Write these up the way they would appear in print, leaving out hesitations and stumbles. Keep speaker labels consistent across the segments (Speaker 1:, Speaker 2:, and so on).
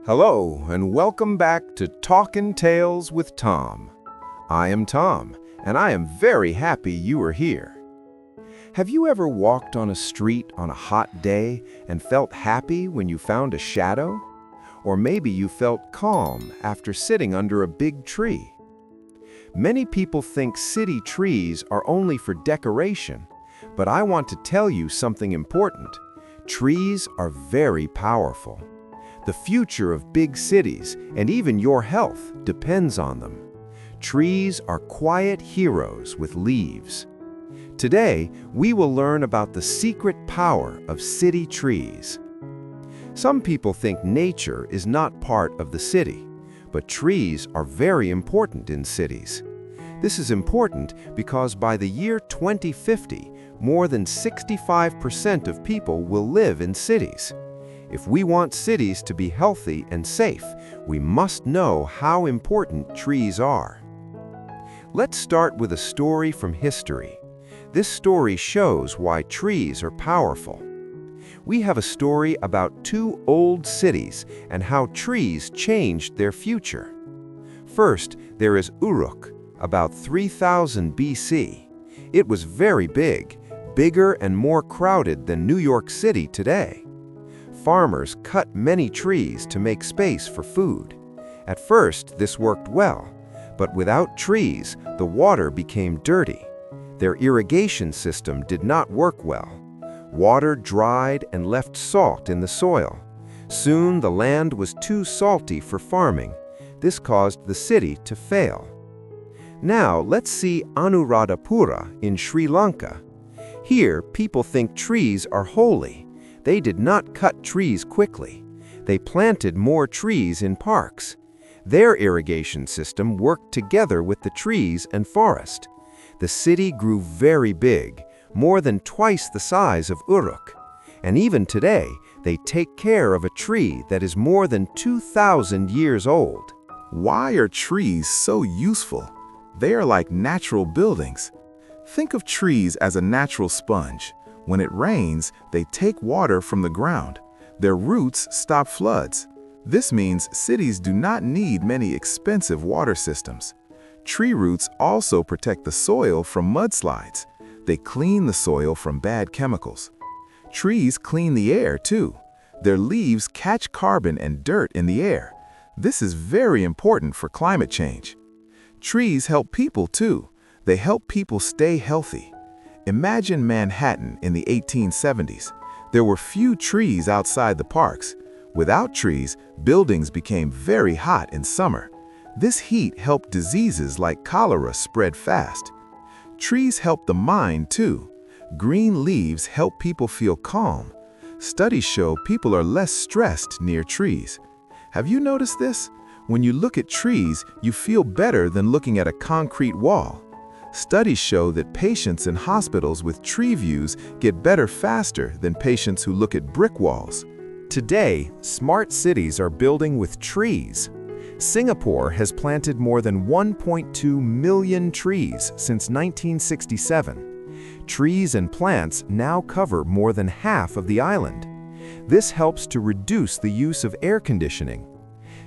Speaker 1: Hello, and welcome back to Talkin' Tales with Tom. I am Tom, and I am very happy you are here. Have you ever walked on a street on a hot day and felt happy when you found a shadow? Or maybe you felt calm after sitting under a big tree? Many people think city trees are only for decoration, but I want to tell you something important. Trees are very powerful. The future of big cities, and even your health, depends on them. Trees are quiet heroes with leaves. Today, we will learn about the secret power of city trees. Some people think nature is not part of the city, but trees are very important in cities. This is important because by the year 2050, more than 65% of people will live in cities. If we want cities to be healthy and safe, we must know how important trees are. Let's start with a story from history. This story shows why trees are powerful. We have a story about two old cities and how trees changed their future. First, there is Uruk, about 3000 BC. It was very big, bigger and more crowded than New York City today. Farmers cut many trees to make space for food. At first, this worked well, but without trees, the water became dirty. Their irrigation system did not work well. Water dried and left salt in the soil. Soon, the land was too salty for farming. This caused the city to fail. Now, let's see Anuradhapura in Sri Lanka. Here, people think trees are holy. They did not cut trees quickly. They planted more trees in parks. Their irrigation system worked together with the trees and forest. The city grew very big, more than twice the size of Uruk. And even today, they take care of a tree that is more than 2,000 years old.
Speaker 2: Why are trees so useful? They are like natural buildings. Think of trees as a natural sponge. When it rains, they take water from the ground. Their roots stop floods. This means cities do not need many expensive water systems. Tree roots also protect the soil from mudslides. They clean the soil from bad chemicals. Trees clean the air too. Their leaves catch carbon and dirt in the air. This is very important for climate change. Trees help people too. They help people stay healthy. Imagine Manhattan in the 1870s. There were few trees outside the parks. Without trees, buildings became very hot in summer. This heat helped diseases like cholera spread fast. Trees help the mind too. Green leaves help people feel calm. Studies show people are less stressed near trees. Have you noticed this? When you look at trees, you feel better than looking at a concrete wall. Studies show that patients in hospitals with tree views get better faster than patients who look at brick walls.
Speaker 1: Today, smart cities are building with trees. Singapore has planted more than 1.2 million trees since 1967. Trees and plants now cover more than half of the island. This helps to reduce the use of air conditioning.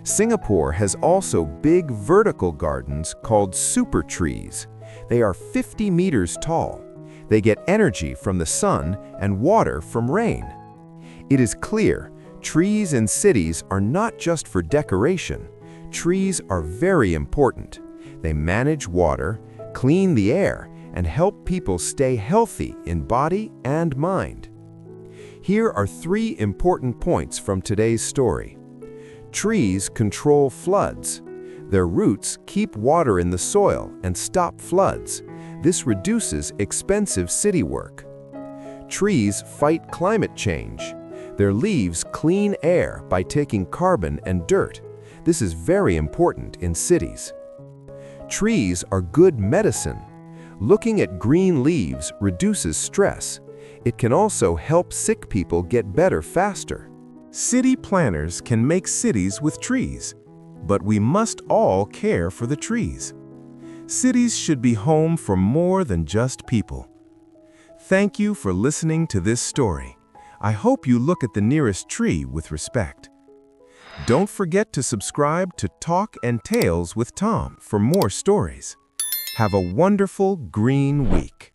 Speaker 1: Singapore has also big vertical gardens called super trees. They are 50 meters tall. They get energy from the sun and water from rain. It is clear, trees in cities are not just for decoration. Trees are very important. They manage water, clean the air, and help people stay healthy in body and mind. Here are 3 important points from today's story. Trees control floods. Their roots keep water in the soil and stop floods. This reduces expensive city work. Trees fight climate change. Their leaves clean air by taking carbon and dirt. This is very important in cities. Trees are good medicine. Looking at green leaves reduces stress. It can also help sick people get better faster.
Speaker 2: City planners can make cities with trees, but we must all care for the trees. Cities should be home for more than just people. Thank you for listening to this story. I hope you look at the nearest tree with respect.
Speaker 1: Don't forget to subscribe to Talk and Tales with Tom for more stories. Have a wonderful green week.